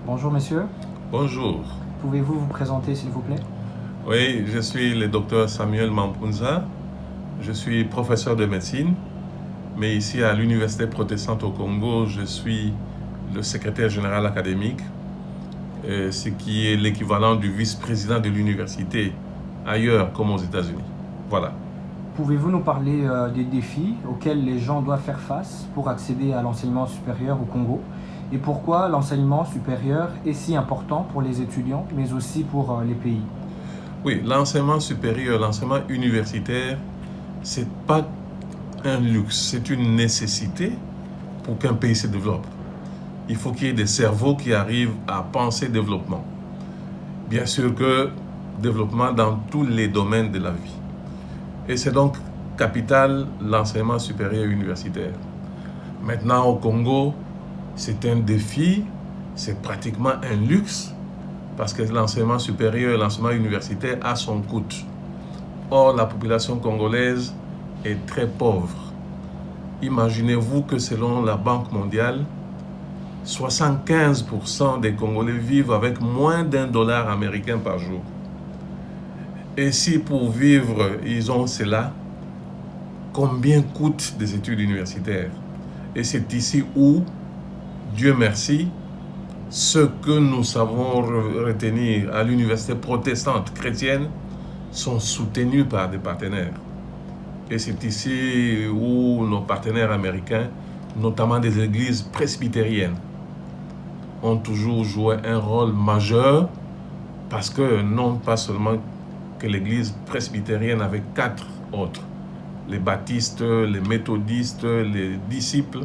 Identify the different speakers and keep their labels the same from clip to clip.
Speaker 1: Bonjour monsieur,
Speaker 2: Bonjour.
Speaker 1: pouvez-vous vous présenter s'il vous plaît?
Speaker 2: Oui, je suis le docteur Samuel Mampounza. Je suis professeur de médecine, mais ici à l'Université protestante au Congo, je suis le secrétaire général académique, ce qui est l'équivalent du vice-président de l'université ailleurs comme aux États-Unis. Voilà.
Speaker 1: Pouvez-vous nous parler des défis auxquels les gens doivent faire face pour accéder à l'enseignement supérieur au Congo et pourquoi l'enseignement supérieur est si important pour les étudiants mais aussi pour les pays?
Speaker 2: Oui, l'enseignement supérieur, l'enseignement universitaire, c'est pas un luxe, c'est une nécessité pour qu'un pays se développe. Il faut qu'il y ait des cerveaux qui arrivent à penser développement. Bien sûr que développement dans tous les domaines de la vie. Et c'est donc capital l'enseignement supérieur universitaire. Maintenant au Congo, c'est un défi, c'est pratiquement un luxe parce que l'enseignement supérieur, l'enseignement universitaire a son coût. Or, la population congolaise est très pauvre. Imaginez-vous que selon la Banque mondiale, 75% des Congolais vivent avec moins d'1 dollar américain par jour. Et si pour vivre, ils ont cela, combien coûtent des études universitaires? Et c'est ici où, Dieu merci, ce que nous savons retenir à l'université protestante chrétienne sont soutenus par des partenaires. Et c'est ici où nos partenaires américains, notamment des églises presbytériennes, ont toujours joué un rôle majeur parce que non pas seulement que l'église presbytérienne avec 4 autres, les baptistes, les méthodistes, les disciples,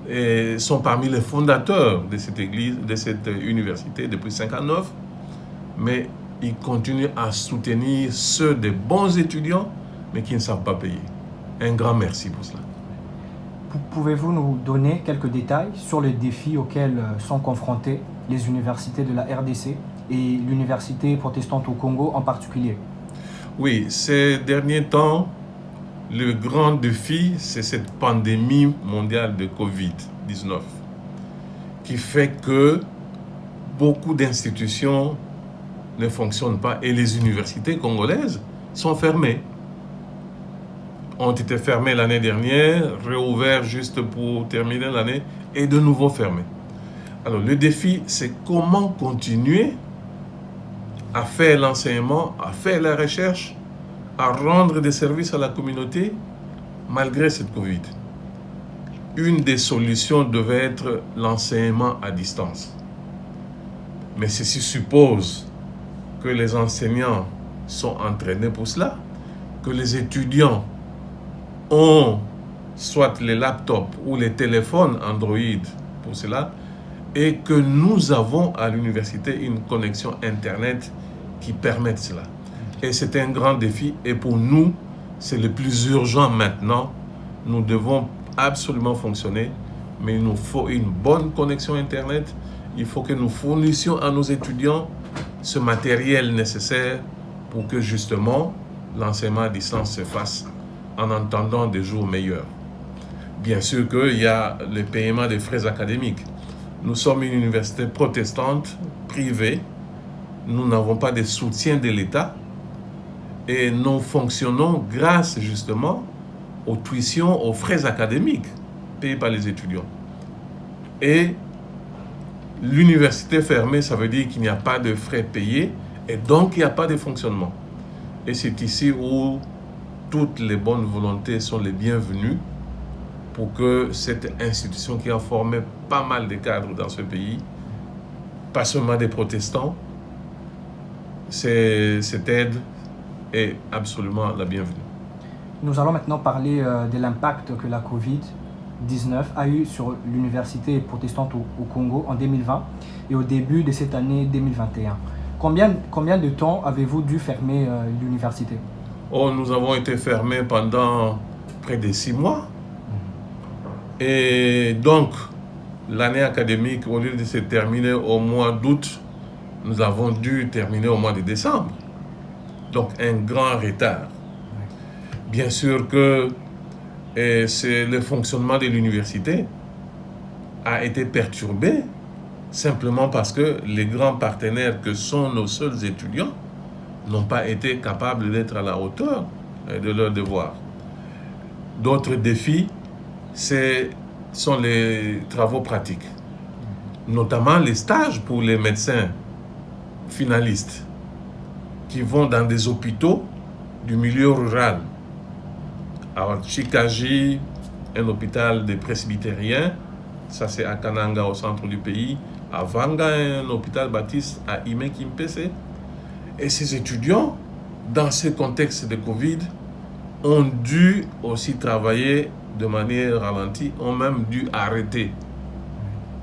Speaker 2: et sont parmi les fondateurs de cette église, de cette université depuis 59, mais ils continuent à soutenir ceux des bons étudiants, mais qui ne savent pas payer. Un grand merci pour cela.
Speaker 1: Pouvez-vous nous donner quelques détails sur les défis auxquels sont confrontées les universités de la RDC et l'université protestante au Congo en particulier?
Speaker 2: Oui, ces derniers temps, le grand défi, c'est cette pandémie mondiale de Covid-19 qui fait que beaucoup d'institutions ne fonctionnent pas et les universités congolaises sont fermées. Ont été fermées l'année dernière, réouvertes juste pour terminer l'année et de nouveau fermées. Alors le défi, c'est comment continuer à faire l'enseignement, à faire la recherche, à rendre des services à la communauté malgré cette Covid. Une des solutions devait être l'enseignement à distance. Mais ceci suppose que les enseignants sont entraînés pour cela, que les étudiants ont soit les laptops ou les téléphones Android pour cela, et que nous avons à l'université une connexion Internet qui permette cela. Et c'est un grand défi, et pour nous, c'est le plus urgent maintenant. Nous devons absolument fonctionner, mais il nous faut une bonne connexion Internet. Il faut que nous fournissions à nos étudiants ce matériel nécessaire pour que justement l'enseignement à distance se fasse en attendant des jours meilleurs. Bien sûr qu'il y a le paiement des frais académiques. Nous sommes une université protestante, privée. Nous n'avons pas de soutien de l'État. Et nous fonctionnons grâce justement aux tuitions, aux frais académiques payés par les étudiants. Et l'université fermée, ça veut dire qu'il n'y a pas de frais payés et donc il n'y a pas de fonctionnement. Et c'est ici où toutes les bonnes volontés sont les bienvenues pour que cette institution qui a formé pas mal de cadres dans ce pays, pas seulement des protestants, cette aide est absolument la bienvenue.
Speaker 1: Nous allons maintenant parler de l'impact que la Covid-19 a eu sur l'université protestante au Congo en 2020 et au début de cette année 2021. Combien de temps avez-vous dû fermer l'université?
Speaker 2: Oh, nous avons été fermés pendant près de 6 mois. Et donc, l'année académique, au lieu de se terminer au mois d'août, nous avons dû terminer au mois de décembre. Donc, un grand retard. Bien sûr que c'est le fonctionnement de l'université a été perturbé simplement parce que les grands partenaires que sont nos seuls étudiants n'ont pas été capables d'être à la hauteur de leurs devoirs. D'autres défis, sont les travaux pratiques, notamment les stages pour les médecins finalistes qui vont dans des hôpitaux du milieu rural. À Chikaji, un hôpital des presbytériens, ça c'est à Kananga au centre du pays, à Vanga, un hôpital baptiste à Ime Kimpese. Et ces étudiants, dans ce contexte de Covid, ont dû aussi travailler de manière ralentie, ont même dû arrêter.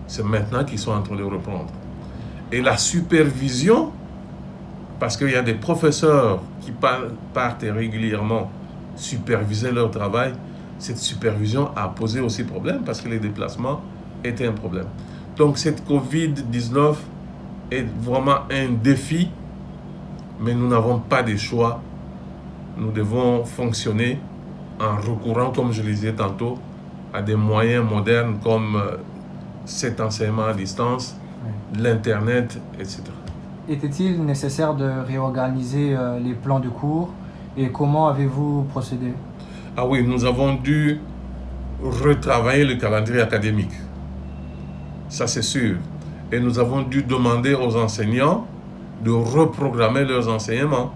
Speaker 2: C'est maintenant qu'ils sont en train de reprendre. Et la supervision, parce qu'il y a des professeurs qui partent régulièrement superviser leur travail, cette supervision a posé aussi problème parce que les déplacements étaient un problème. Donc cette Covid-19 est vraiment un défi, mais nous n'avons pas de choix. Nous devons fonctionner en recourant, comme je le disais tantôt, à des moyens modernes comme cet enseignement à distance, l'Internet, etc.
Speaker 1: Était-il nécessaire de réorganiser les plans de cours et comment avez-vous procédé?
Speaker 2: Ah oui, nous avons dû retravailler le calendrier académique. Ça, c'est sûr. Et nous avons dû demander aux enseignants de reprogrammer leurs enseignements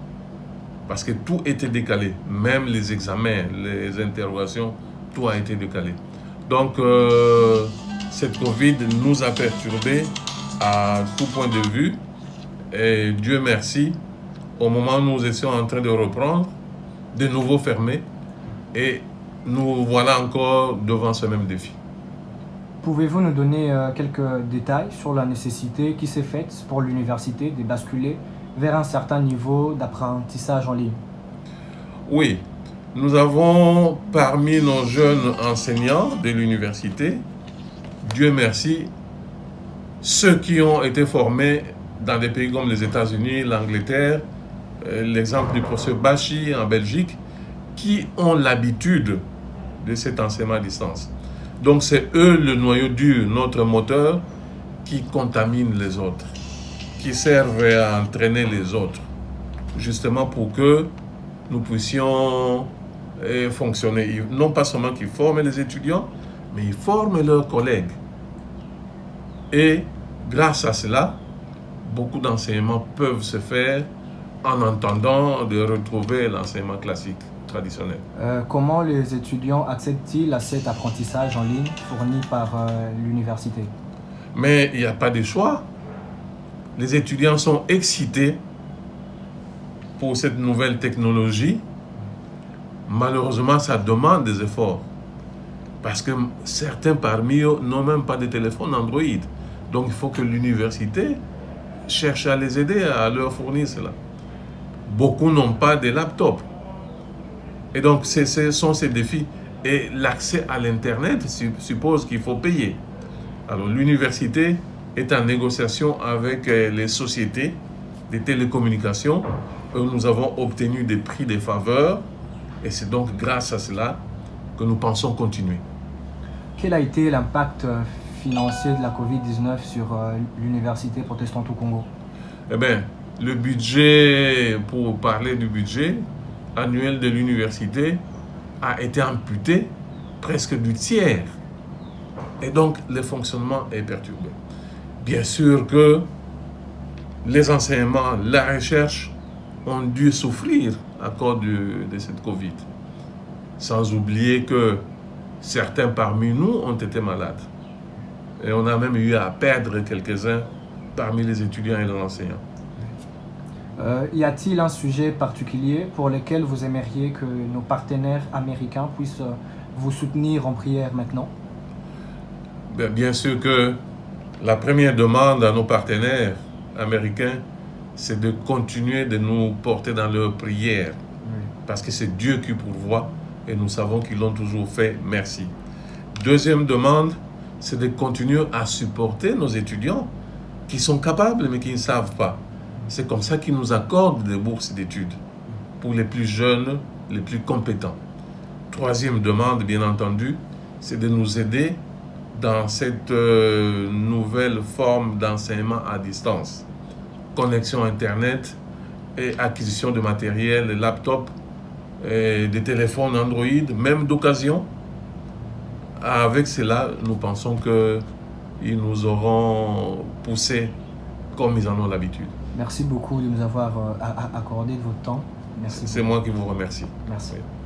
Speaker 2: parce que tout était décalé. Même les examens, les interrogations, tout a été décalé. Donc, cette Covid nous a perturbés à tout point de vue. Et Dieu merci, au moment où nous étions en train de reprendre, de nouveau fermés. Et nous voilà encore devant ce même défi.
Speaker 1: Pouvez-vous nous donner quelques détails sur la nécessité qui s'est faite pour l'université de basculer vers un certain niveau d'apprentissage en ligne?
Speaker 2: Oui, nous avons parmi nos jeunes enseignants de l'université, Dieu merci, ceux qui ont été formés dans des pays comme les États-Unis, l'Angleterre, l'exemple du professeur Bachi en Belgique, qui ont l'habitude de cet enseignement à distance. Donc c'est eux le noyau dur, notre moteur, qui contamine les autres, qui servent à entraîner les autres, justement pour que nous puissions fonctionner. Non pas seulement qu'ils forment les étudiants, mais ils forment leurs collègues. Et grâce à cela, beaucoup d'enseignements peuvent se faire en entendant de retrouver l'enseignement classique traditionnel.
Speaker 1: Comment les étudiants accèdent-ils à cet apprentissage en ligne fourni par l'université?
Speaker 2: Mais il n'y a pas de choix. Les étudiants sont excités pour cette nouvelle technologie. Malheureusement, ça demande des efforts. Parce que certains parmi eux n'ont même pas de téléphone Android. Donc il faut que l'université cherche à les aider à leur fournir cela. Beaucoup n'ont pas de laptop. Et donc, ce sont ces défis. Et l'accès à l'Internet suppose qu'il faut payer. Alors, l'université est en négociation avec les sociétés de télécommunications. Nous avons obtenu des prix de faveur. Et c'est donc grâce à cela que nous pensons continuer.
Speaker 1: Quel a été l'impact financier de la Covid-19 sur l'université protestante au Congo?
Speaker 2: Eh bien, le budget, pour parler du budget annuel de l'université, a été amputé presque du tiers. Et donc, le fonctionnement est perturbé. Bien sûr que les enseignements, la recherche ont dû souffrir à cause de cette Covid. Sans oublier que certains parmi nous ont été malades. Et on a même eu à perdre quelques-uns parmi les étudiants et les enseignants.
Speaker 1: Y a-t-il un sujet particulier pour lequel vous aimeriez que nos partenaires américains puissent vous soutenir en prière maintenant?
Speaker 2: Bien sûr que la première demande à nos partenaires américains, c'est de continuer de nous porter dans leurs prières.
Speaker 1: Oui.
Speaker 2: Parce que c'est Dieu qui pourvoit et nous savons qu'ils l'ont toujours fait. Merci. Deuxième demande, c'est de continuer à supporter nos étudiants qui sont capables mais qui ne savent pas. C'est comme ça qu'ils nous accordent des bourses d'études pour les plus jeunes, les plus compétents. Troisième demande, bien entendu, c'est de nous aider dans cette nouvelle forme d'enseignement à distance. Connexion Internet et acquisition de matériel, de laptops, des téléphones Android, même d'occasion. Avec cela, nous pensons qu'ils nous auront poussés comme ils en ont l'habitude.
Speaker 1: Merci beaucoup de nous avoir accordé de votre temps. Merci.
Speaker 2: C'est moi qui vous remercie.
Speaker 1: Merci.
Speaker 2: Oui.